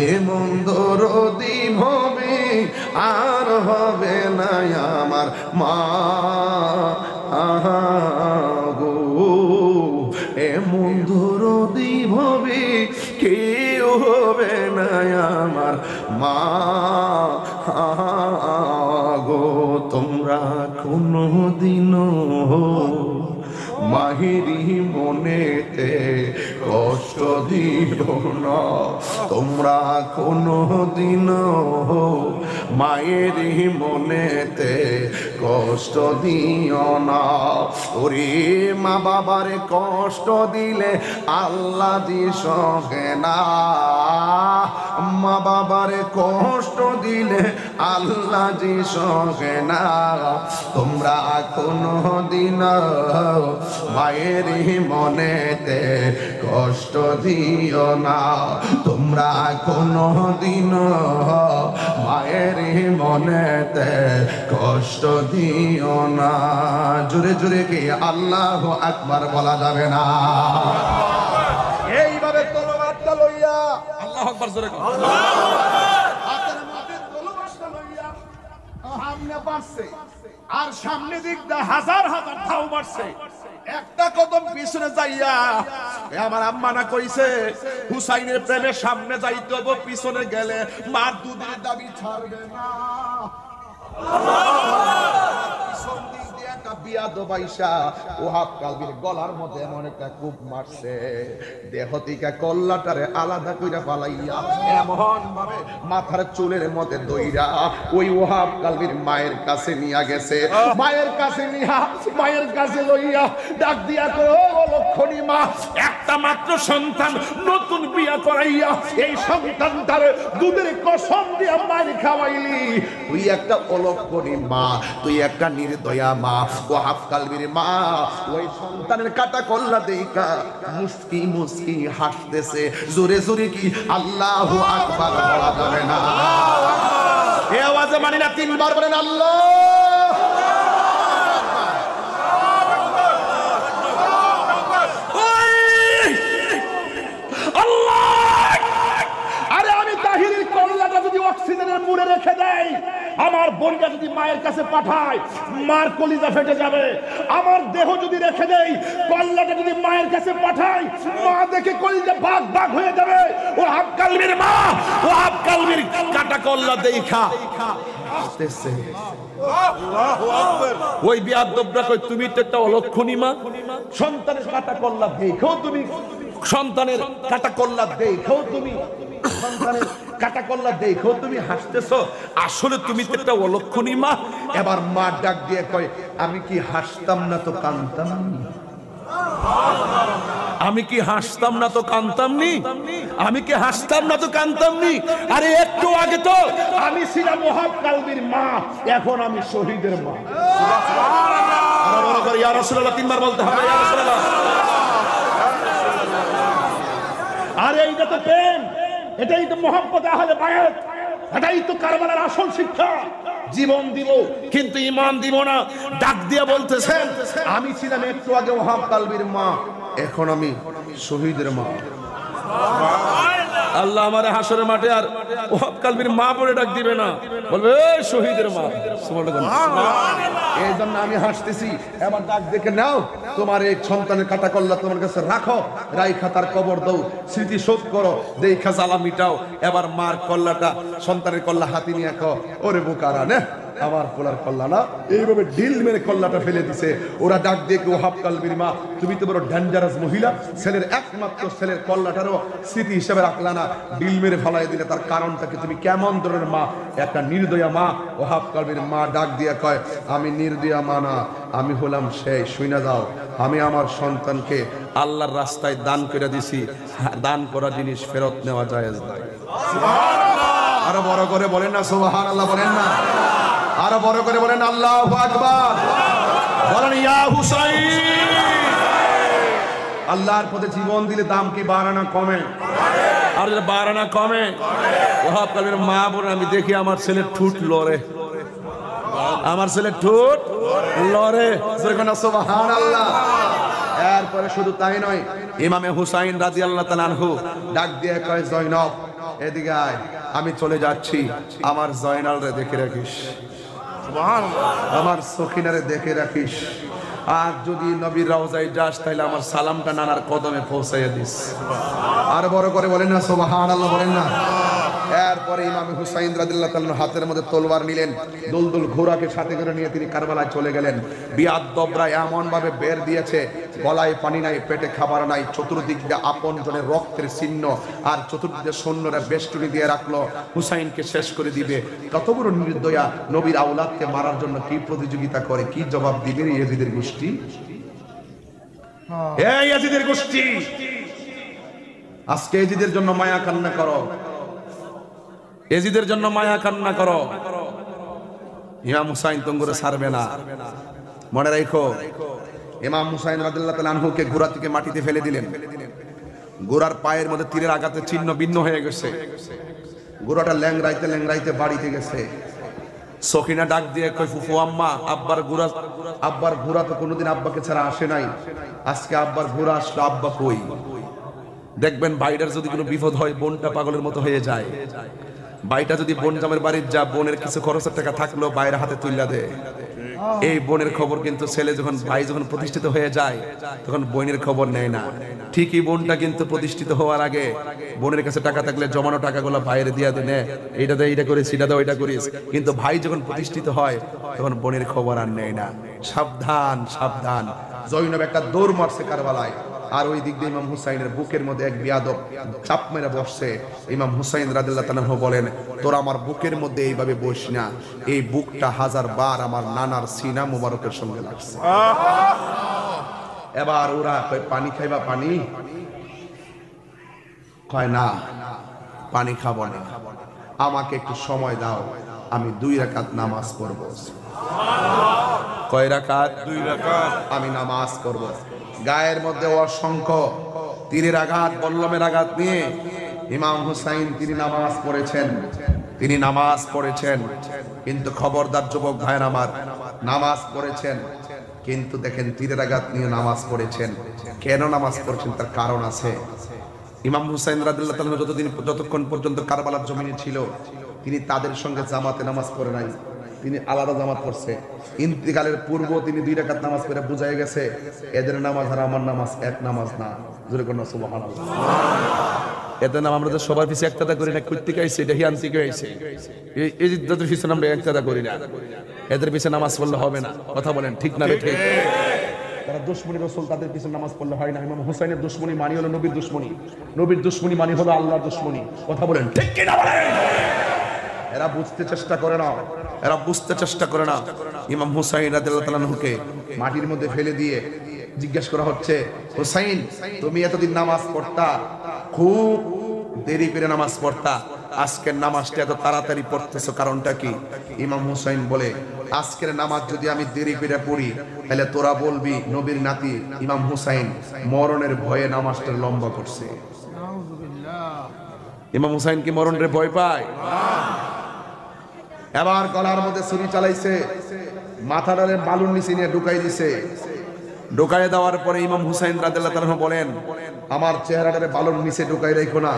এমন দরদি হবে আর হবে না আমার মা গো, এমন দরদি হবে কেউ হবে না আমার মা গো। তোমরা কোনদিনও মাহিরি মনেতে কষ্ট দিও না, তোমরা কোনো দিন মায়ের মনেতে কষ্ট দিও না। ওরে মা বাবারে কষ্ট দিলে আল্লাহ দিশে না, মা বাবারে কষ্ট দিলে আল্লাহ দিশে না। তোমরা কোনো দিন মায়ের মনেতে কষ্ট দিও না, তোমরা কোনো দিন মায়ের মনেতে কষ্ট দিও না। জোরে জোরে কি আল্লাহু আকবার বলা যাবে না? এইভাবে তলোয়ারটা লইয়া আল্লাহু আকবার জোরে কর। হাতের মধ্যে তলোয়ারটা লইয়া সামনে বাড়ছে, আর সামনে দিক দিয়ে হাজার হাজার ঢাউ মারছে। একটা কদম পিছনে যাইয়া আমার আম্মা না কইছে হুসাইনের প্রেমে সামনে যাইতে হবে, পিছনে গেলে মার দুধের দাবি ছাড়বে না। পিছন দিক দিয়ে একটা বিয়াদব আইসা ওহাব কালবির গলার মধ্যে এমন একটা কূপ মারছে, দেহ থেকে কল্লাটারে আলাদা কইরা পালাইয়া এমন ভাবে মাথার চুলের মধ্যে দইরা ওই ওহাব কালবির মায়ের কাছে নিয়া গেছে। মায়ের কাছে নিয়া মায়ের কাছে লইয়া ডাক দিয়া কো লক্ষণী মা, একটা মাত্র সন্তান নতুন বিয়া করাইয়া এই সন্তানটারে দুধের কসম দিয়া মায়ের খাওয়াইলি, তুই একটা অলক্ষণী মা, তুই একটা নির্দয়া মা। ওহাব কালবির মা ওই সন্তানের কাটা কল্লা দেইখা মুস্কি মুস্কি হাসতেছে। জোরে জোরে কি আল্লাহু আকবার বলা যাবে না? এই আওয়াজে মানি না, তিনবার বলেন আল্লাহ। আরে আমি তাহিরের কল্লাটা যদি অক্সিজেনের মুড়ে রেখে দেই, আমার বোনটা যদি মায়ের কাছে পাঠায়, মার কলিজা ফেটে যাবে। আমার দেহ যদি রেখে দেই, কল্লাটা যদি মায়ের কাছে পাঠায়, মা দেখে কলিজা ভাগ ভাগ হয়ে যাবে। ওহাব কালবির মা ওহাব কালবির কাটা কল্লা দেইখা আসতেছে। ওই বিয়াদবরা কই তুমি তো একটা অলক্ষণী মা, সন্তানের কাটা কল্লা দেখেও তুমি, সন্তানের কাটা কল্লা দেখেও তুমি, সন্তানের কাটা কল্লা দেখো তুমি হাসতেছো, আসলে তুমি তো একটা অলক্ষণী মা। এবার মা ডাক দিয়ে কয়, আমি কি হাসতাম না তো কাঁদতাম নি? আমি কি হাসতাম না তো কাঁদতাম নি? আমি কি হাসতাম না তো কাঁদতাম নি? আরে একটু আগে তো আমি ছিলাম ওহাব কালবির মা, এখন আমি শহীদের মা। সুবহানাল্লাহ। বড় করে ইয়া রাসূলুল্লাহ তিনবার বলতে হবে, ইয়া রাসূলুল্লাহ। আরে এইটা তো প্রেম, এটাই তো মোহাম্মদ আহলে বায়াত, এটাই তো কারবালার আসল শিক্ষা। জীবন দিব কিন্তু ঈমান দিব না। ডাক দিয়ে বলতেছেন, আমি ছিলাম একটু আগে ওহাব কালবির মা, এখন আমি শহীদের মা। আল্লাহ আমারে হাসরের মাঠে আর ওহাব কালবির মা বলে ডাক দিবে না, বলবে এই শহীদের মা। এই জন্য আমি হাসতেছি। এবার ডাক দেখে নাও, তোমার এই সন্তানের কাটা কল্লা তোমার কাছে রাখো, রাইখা তার কবর দাও, স্মৃতি শোধ করো, দেখা জ্বালা মিটাও। এবার মার কল্লাটা, সন্তানের কল্লা হাতি নিয়ে কও, ওরে বোকারা নে আমার পোলার কল্লা না, এইভাবে ঢিল মেরে কল্লাটা ফেলে দিছে। ওরা ডাক দিয়ে ওহাব কালবির মা, তুমি তো বড় ডেঞ্জারাস মহিলা, ছেলের একমাত্র ছেলের কল্লাটারও স্মৃতি হিসেবে রাখলা না, ঢিল মেরে ফালাই দিলে, তার কারণটা কি? তুমি কেমন ধরনের মা? একটা নির্দয়া মা। ওহাব কালবির মা ডাক দিয়ে কয়, আমি নির্দয়া মা না, আমি হলাম সেই, শুনে যাও, আমি আমার সন্তানকে আল্লাহর রাস্তায় দান করে দিছি, দান করা জিনিস ফেরত নেওয়া জায়েজ নাই। আরো বড় করে বলেন না সুবহানাল্লাহ, বলেন না, আরো বড় করে বলেন আল্লাহু আকবার, বলেন ইয়া হুসাইন। আল্লাহর পথে জীবন দিলে দাম কি বাড়ে না কমে? আর যদি বাড়ে না কমে, ওহাব কালবির মা বলে, আমি দেখি আমার ছেলের ঠুট লড়ে, আমার ছেলের ঠুট লড়ে। সুবহানাল্লাহ। এরপরে শুধু তাই নয়, ইমামে হুসাইন রাদিয়াল্লাহু তাআলা আনহু ডাক দিয়ে কয়, জয়নব এদিকে আয়, আমি চলে যাচ্ছি, আমার জয়নাল রে দেখে রাখিস, আমার সখিনারে দেখে রাখিস, আর যদি নবীর রওজায় যাস তাহলে আমার সালামটা নানার কদমে পৌঁছাইয়া দিস। আর বড় করে বলেন না সুবহানাল্লাহ, বলেন না। এরপরে ইমাম হুসাইন রাদিয়াল্লাহু তাআলা হাতের মধ্যে তলোয়ার নিলেন, দুলদুল ঘোড়াকে সাথে করে নিয়ে তিনি কারবালায় চলে গেলেন। বিয়াদ্দবরা এমন ভাবে বের দিয়েছে, গলায় পানি নাই, পেটে খাবার নাই, চতুর্দিক দিয়ে আপন জনের রক্তের চিহ্ন, আর চতুর্দিকে সৈন্যরা বেষ্টনী দিয়ে রাখলো হুসাইনকে শেষ করে দিবে। কত বড় নির্দয়া, নবীর আওলাদকে মারার জন্য কি প্রতিযোগিতা করে, কি জবাব দিবেন ইয়াজিদের গোষ্ঠী? এই ইয়াজিদের গোষ্ঠী, আজকে এজিদের জন্য মায়া কান্না করো, এজিদের জন্য মায়া কান্না করো। ইমাম হুসাইন তোমরা ছাড়বে না, মনে রাখো। ইমাম হুসাইন রাদিয়াল্লাহু তাআলা আনহুকে ঘোড়া থেকে মাটিতে ফেলে দিলেন। ঘোড়ার পায়ের মধ্যে তীরের আঘাতে চিহ্ন ভিন্ন হয়ে গেছে। ঘোড়াটা ল্যাংড়াইতে ল্যাংড়াইতে বাড়িতে গেছে। সখিনা ডাক দিয়ে কই, ফুফু আম্মা, আব্বার ঘোড়া তো কোনোদিন আব্বাকে ছাড়া আসে নাই, আজকে আব্বার ঘোড়া আসলো, আব্বা কই? দেখবেন ভাইটার যদি কোনো বিপদ হয়, বোনটা পাগলের মতো হয়ে যায়। ভাইটা যদি বোন জামের বাড়ির যা, বোনের কিছু খরচের টাকা থাকলেও বাইরের হাতে তুইলা দেয়। এই বোনের খবর কিন্তু ছেলে যখন, ভাই যখন প্রতিষ্ঠিত হয়ে যায়, তখন বোনের খবর নেয় না। ঠিকই বোনটা কিন্তু প্রতিষ্ঠিত হওয়ার আগে বোনের কাছে টাকা থাকলে জমানো টাকাগুলো ভাইয়ের দিয়া দেনে, এইটা দে, এইটা করিস, সেটা দাও, এইটা করিস। কিন্তু ভাই যখন প্রতিষ্ঠিত হয়, তখন বোনের খবর আর নেয় না। সাবধান সাবধান। জৈনব একটা দৌড় মারছে কারবালায়, আর ওই দিক দিয়ে ইমাম হুসাইনের বুকের মধ্যে এক বিয়াদব চাপ মেরে বসছে। ইমাম হুসাইন রাদিয়াল্লাহু তাআলা বলেন, তোরা আমার বুকের মধ্যে এইভাবে বস না, এই বুকটা 1000 বার আমার নানার সিনা মুবারকের সঙ্গে লাগছে। এবার ওরা কয়, পানি খাইবা? পানি কয় না, পানি খাবো না, আমাকে একটু সময় দাও, আমি 2 রাকাত নামাজ পড়ব। কয় রাকাত? 2 রাকাত আমি নামাজ পড়ব। গায়ের মধ্যে অসংখ্য তীরের আঘাত, বল্লমের আঘাত নিয়ে ইমাম হুসাইন তিনি নামাজ পড়েছেন, তিনি নামাজ পড়েছেন। কিন্তু খবরদার যুবক ভাইয়ের আমার, নামাজ পড়েছেন, কিন্তু দেখেন তীরের আঘাত নিয়ে নামাজ পড়েছেন। কেন নামাজ পড়ছেন তার কারণ আছে। ইমাম হুসাইন রাদিয়াল্লাহু তাআলা যতক্ষণ পর্যন্ত কারবালার জমিনে ছিল, তিনি তাদের সঙ্গে জামাতে নামাজ পড়ে নাই, তিনি আলাদা জামাত পড়ছে। ইন্তিকালের পূর্ব তিনি 2 রাকাত নামাজ পড়ে বুঝাই গেছে, এদের নামাজ আর আমার নামাজ এক নামাজ না। জোরে কোন সুবহানাল্লাহ। এদের নাম আমরা তো সবার পিছে একতাদা করি না, কর্তৃক আইছে, এটা হিয়ান থেকে আইছে। এই যত পিছনে আমরা একতাদা করি না, এদের পিছে নামাজ পড়লে হবে না। কথা বলেন ঠিক না? ঠিক। তারা দুশমনী রাসূল, তাদের পিছনে নামাজ পড়লে হয় না। ইমাম হুসাইনের দুশমনী মানি হলো নবীর দুশমনী, নবীর দুশমনী মানি হলো আল্লাহর দুশমনী। কথা বলেন ঠিক কি না? বলেন। এরা বুঝতে চেষ্টা করে না, এরা বুঝতে চেষ্টা করে না। ইমাম হুসাইন রাদিয়াল্লাহু তাআলা আনহুকে মাটির মধ্যে ফেলে দিয়ে জিজ্ঞেস করা হচ্ছে, হুসাইন তুমি এতদিন নামাজ পড়তা, খুব দেরি করে নামাজ পড়তা, আজকের নামাজটা এত তাড়াতাড়ি পড়তেছো, কারণটা কি? ইমাম হুসাইন বলে, আজকের নামাজ যদি আমি দেরি করে পড়ি, তাহলে তোরা বলবি নবীর নাতি ইমাম হুসাইন মরণের ভয়ে নামাজটা লম্বা করছে। ইমাম হুসাইন কি মরণের ভয় পায়? এবার গলার মধ্যে ছুরি চালাইছে, মাথাটারে বালুর নিচে নিয়ে ঢুকাই দিছে। ঢুকাই দেওয়ার পরে ইমাম হুসাইন রাদিয়াল্লাহু তাআলা বলেন, আমার চেহারাটারে বালুর নিচে ঢুকাই রাখো না,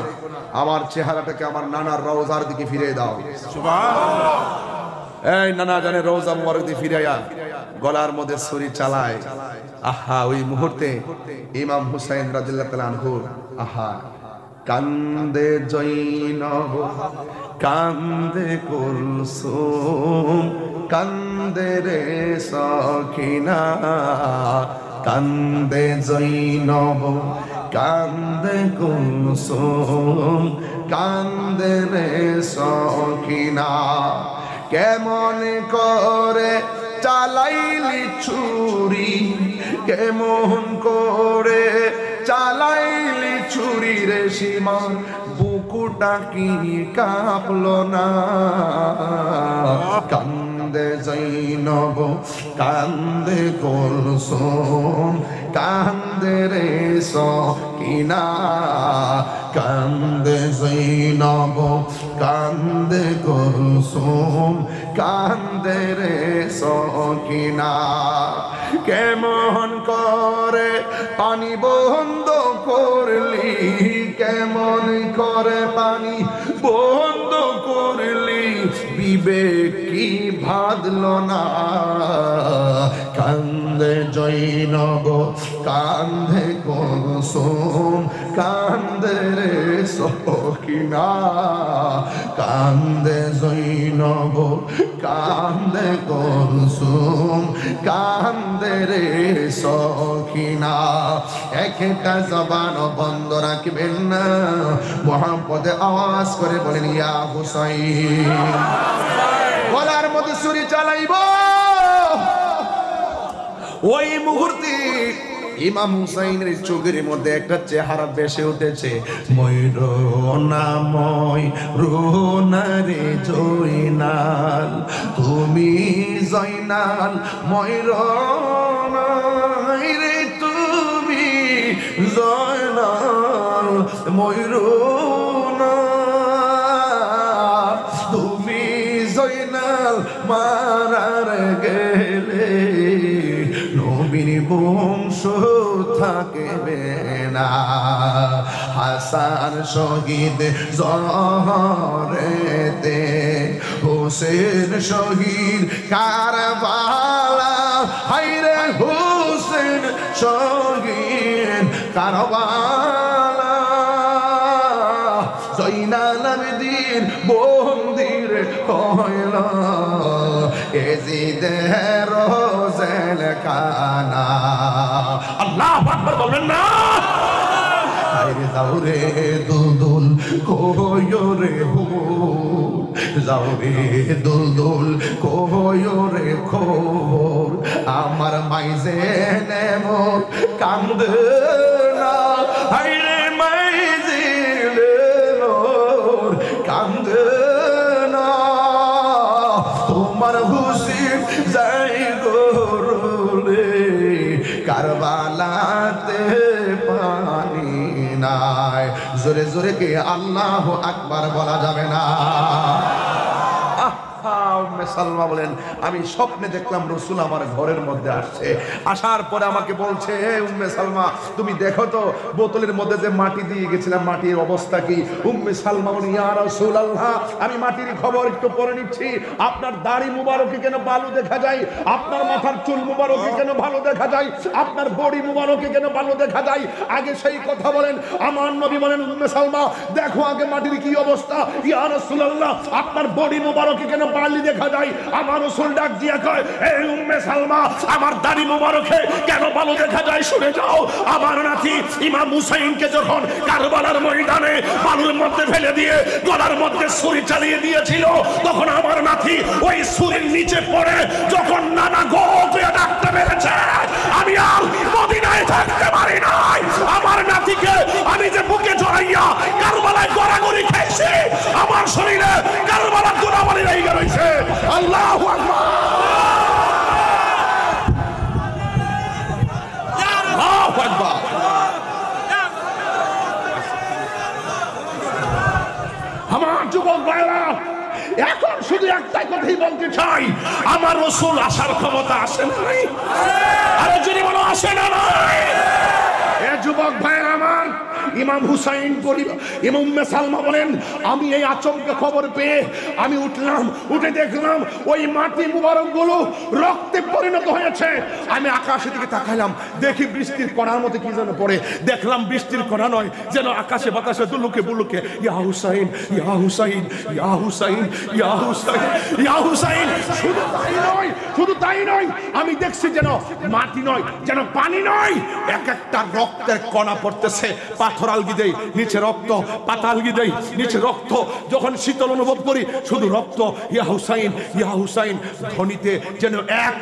আমার চেহারাটাকে আমার নানার রওজার দিকে ফিরিয়ে দাও। সুবহানাল্লাহ। এই নানা জানে রওজা মুবারক দিকে ফিরাইয়া গলার মধ্যে ছুরি চালায়। আহা, ওই মুহূর্তে ইমাম হুসাইন রাদিয়াল্লাহু তাআলা আনহু, আহা, কান্দে জৈনব, কান্দে কুলসুম, কান্দে রে সখিনা, কান্দে জৈনব, কান্দে কুলসুম, কান্দে রে সখিনা। কেমন করে চালাইলি ছুরি, কেমন করে চালাইলি ছুরি রে সীমা, বুকুটা কি কাঁপলো না? কান্দে জৈনব, কান্দে কুলসুম, কান্দে রে সখিনা, কান্দে জৈনব, কান্দে কুলসুম, কান্দে রে সখিনা। কেমন করে পানি বন্ধ করলি, কেমন করে পানি বন্ধ করলি বিবেক কি ভাদল না, কান্দে জৈনব কান্দে কুসুম কান্দে রে সখিনা, কান্দে জৈনব কান্দে কুসুম কান্দে রে সখিনা। একটা জবান বন্ধ রাখবেন না, মোহাম্মদে আওয়াজ করে বলেন ইয়া হুসাইন। গলার মধ্যে ছুরি চালাইব, ওই মুহূর্তে ইমাম হুসাইনের চোখের মধ্যে একটা চেহারা ভেসে উঠেছে, ময়ূরনাময় রোনারে জয়নাল, তুমি জয়নাল ময়ূরনাই রে, তুমি জয়নাল ময়ূরনাল, তুমি জয়নাল মারার গেলে নবীর বংশ থাকবে না। হাসান শহীদ জহরেতে, হোসেন শহীদ কারবালা, হায়রে হোসেন শহীদ কারবালা, জয়নাল আবেদিন বন্দির হইল এজিদের জেলখানা। আল্লাহু আকবার বলবেন না। আরে যাও রে দুলদুল কোয়রে হো, যাও রে দুলদুল কোয়রে খোর, আমার মাইজে নেমন কান্দে না, হায়রে মাইজে নেমন কান্দে না, তোমার হুসিন যাই গরুলে কারবালাতে পানি নাই। জোরে জোরে কে আল্লাহু আকবার বলা যাবে না? উম্মে সালমা বলেন, আমি স্বপ্নে দেখলাম রাসূল আমার ঘরের মধ্যে আসছে, আসার পরে আমাকে বলছে, হে উম্মে সালমা তুমি দেখো তো বোতলের মধ্যে যে মাটি দিয়ে গেছিলাম মাটির অবস্থা কি। উম্মে সালমা বলেন, ইয়া রাসূলুল্লাহ আমি মাটির খবর একটু পরে নিচ্ছি, আপনার দাড়ি মুবারকে কেন বালু দেখা যায়, আপনার মাথার চুল মুবারকে কেন ভালো দেখা যায়, আপনার বডি মুবারকে কেন ভালো দেখা যায়, আগে সেই কথা বলেন। আমার নবী বলেন, উম্মে সালমা দেখো আগে মাটির কি অবস্থা। ইয়া রাসূলুল্লাহ আপনার বডি মুবারকে কেন বালি দেখা যায়। আমার রাসূল ডাক দিয়া কয়, এই উম্মে সালমা আমার দাড়ি মুবারকে কেন ভালো দেখা যায় শুনে যাও। আমার নাতি ইমাম হুসাইনকে যখন কারবালার ময়দানে বালুর মধ্যে ফেলে দিয়ে গলার মধ্যে ছুরি চালিয়ে দিয়েছিল, তখন আমার নাতি ওই ছুরির নিচে পড়ে যখন নানা গো করে ডাকতে পেরেছে, আমি আর মদিনায় থাকতে পারি নাই। আমার নাতিকে আমি যে বুকে জড়াইয়া কারবালায় গড়াগড়ি খাইছি, আমার শরীরে কারবালার গোলাবাড়ি লেগে রয়েছে। আল্লাহু আকবার, আল্লাহু আকবার। আমার যুবক ভাইরা এখন শুধু একটাই কথাই বলতে চাই, আমার রাসূল আসার ক্ষমতা আসে নাই। আরে যদি বলো আসে না নাই। এ যুবক ভাইরা আমার, ইমাম হুসাইন ইমাম উম্মে সালমা বলেন, আমি এই আচমকা খবর পেয়ে আমি উঠলাম, উঠে দেখলাম ওই মাটি মুবারক গুলো রক্তে পরিণত হয়েছে। আমি আকাশের দিকে তাকাইলাম, দেখি বৃষ্টির কণার মতো কি যেন পড়ে, দেখলাম বৃষ্টির কণা নয়, যেন আকাশে বাতাসে দুলুকে বুলুকে ইয়া হুসাইন ইয়া হুসাইন ইয়া হুসাইন ইয়া হুসাইন ইয়া হুসাইন। শুধু তাই নয়, শুধু তাই নয়, আমি দেখছি যেন মাটি নয়, যেন পানি নয়, এক একটা রক্তের কণা পড়তেছে। পাথর আলগি দেই নিচে রক্ত, পাতা আলগি দেই নিচে রক্ত, যখন শীতল অনুভব করি শুধু রক্ত। ইয়া হুসাইন ইয়া হুসাইন ধ্বনিতে যেন এক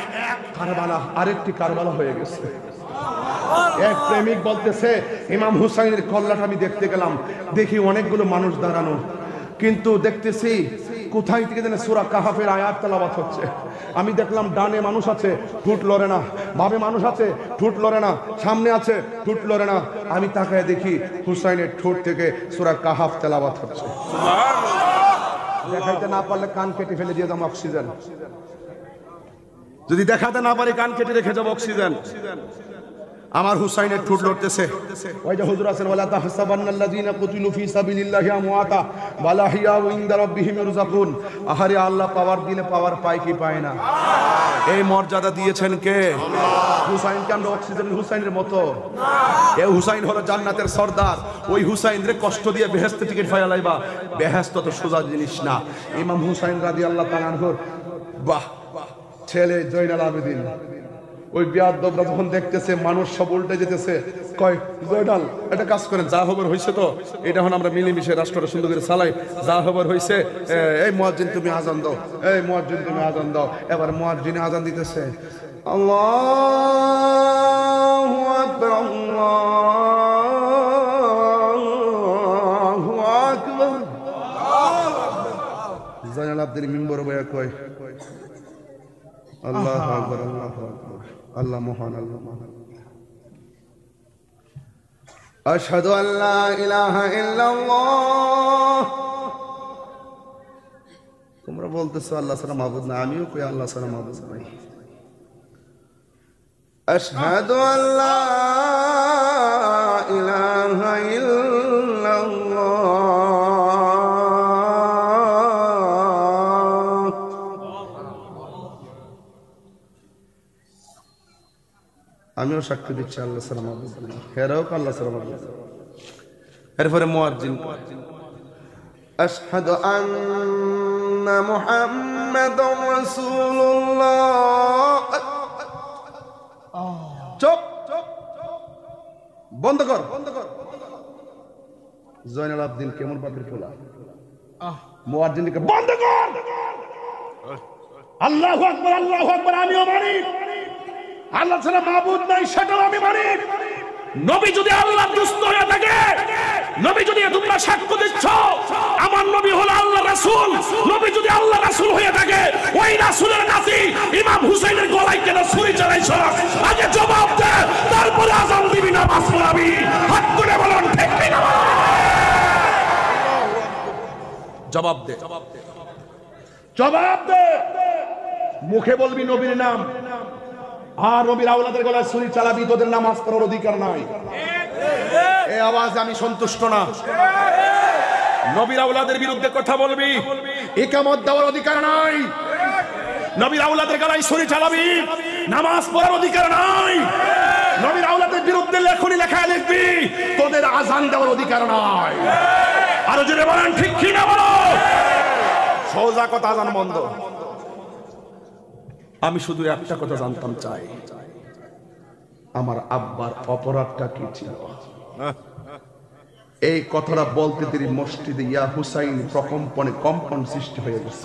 কারবালা আরেকটি কারবালা হয়ে গেছে। এক প্রেমিক বলতেছে, ইমাম হুসাইনের কল্লাটা আমি দেখতে গেলাম, দেখি অনেকগুলো মানুষ দাঁড়ানো, কিন্তু দেখতেছি কোথায় থেকে যেন সূরা কাহাফের আয়াত তেলাওয়াত হচ্ছে। আমি দেখলাম ডানে মানুষ আছে, ঠোঁট লড়ে না, বামে মানুষ আছে, ঠোঁট লড়ে না, সামনে আছে, ঠোঁট লড়ে না। আমি তাকায় দেখি হুসাইনের ঠোঁট থেকে সূরা কাহাফ তেলাওয়াত হচ্ছে। দেখাইতে না পারলে কান কেটে ফেলে দিয়ে যাবো অক্সিজেন, যদি দেখাতে না পারি কান কেটে রেখে যাবো অক্সিজেন। আমার হুসাইনের ঠোঁট লড়তেছে। ওই যে হুজুর আছেন, ওয়ালা তাহসাবান্নাল্লাযীনা কুতিলু ফী সাবিলিল্লাহি আমওয়াতা বাল আহইয়াউ ইনদা রাব্বিহিম ইরযাকুন। আহারে আল্লাহ পাওয়ার দিলে পাওয়ার পায় কি পায় না? এই মর্যাদা দিয়েছেন কে? হুসাইনকে আমরা অক্সিজেন হুসাইনের মতো না। এই হুসাইন হলো জান্নাতের সর্দার। ওই হুসাইনরে কষ্ট দিয়ে বেহেশতে টিকিট ফাইলাইবা। বেহেশত তো সোজা জিনিস না। ইমাম হুসাইন রাদিয়াল্লাহু তাআলা আনহুর বাহ ছেলে জয়নাল আবেদিন, ওই বিয়াদবরা যখন দেখতেছে মানুষ সব উল্টে যেতেছে, কয় জয়নাল একটা কাজ করেন, যা খবর হয়েছে তো এটা এখন আমরা মিলেমিশে রাষ্ট্রটা সুন্দর করে চালাই, যা খবর হয়েছে এই মুয়াজ্জিন তুমি আজান দাও, এই মুয়াজ্জিন তুমি আজান দাও। এবার মুয়াজ্জিন আজান দিতেছে, আল্লাহু আকবার আল্লাহু আকবার। জয়নাল আবেদিন মিম্বর বয়া কয় আল্লাহু আকবার আল্লাহু আকবার, আল্লাহ মহান, আল্লাহ মহান। আশহাদু আল্লা ইলাহা ইল্লাল্লাহ। তোমরা বলতেছো আল্লাহ ছাড়া মাবুদ না, আমিও কই আল্লাহ ছাড়া মাবুদ নাই। আশহাদু আল্লা ইলাহা ইল্লাল্লাহ। আমিও সাক্ষ্য দিচ্ছি আল্লাহ ছাড়া মাবুদ নাই, হেরাও আল্লাহ ছাড়া মাবুদ। এরপরে মুয়াজ্জিন, আশহাদু আন্না মুহাম্মাদুর রাসূলুল্লাহ। চুপ, বন্ধ কর। জয়নাল আবেদিন কেমন বাপের পোলা, মুয়াজ্জিনকে বন্ধ কর। আল্লাহু আকবার আল্লাহু আকবার, আমিও মানি আল্লাহ ছাড়া মাবুদ নাই, সেটাও আমি মানি। নবী যদি আল্লাহর দুস্ত হয়ে থাকে, নবী যদি তোমরা সাক্ষ্য দিচ্ছ আমার নবী হলো আল্লাহ রাসূল, নবী যদি আল্লাহ রাসূল হয়ে থাকে, ওই রাসূলের নাতি ইমাম হুসাইনের গলায় কেন ছুরি চালাইছ? আগে জবাব দে, তারপরে আযান দিবি, নামাজ পড়াবি। হাত তুলে বলুন ঠিক কিনা? জবাব দে, জবাব দে। মুখে বলবি নবীর নাম, আর নবীর আওলাদের গলায় ছুরি চালাবি, তোদের নামাজ পড়ার অধিকার নাই। এই আওয়াজে আমি সন্তুষ্ট না। নবীর আওলাদের বিরুদ্ধে কথা বলবি, ইকামত দেওয়ার অধিকার নাই। নবীর আওলাদের গলায় ছুরি চালাবি, নামাজ পড়ার অধিকার নাই। নবীর আওলাদের বিরুদ্ধে লেখনী লেখায় লিখবি, তোদের আযান দেওয়ার অধিকার নাই। আরো জোরে বলেন ঠিক কি না? বলো সোজা কথা, আযান বন্ধ। আমি শুধু একটা কথা জানতাম চাই, আমার আব্বার অপরাধটা কি ছিল? এই কথাটা বলতে দেরি মসজিদে ইয়া হুসাইন প্রকম্পনে কম্পন সৃষ্টি হয়ে গেছে।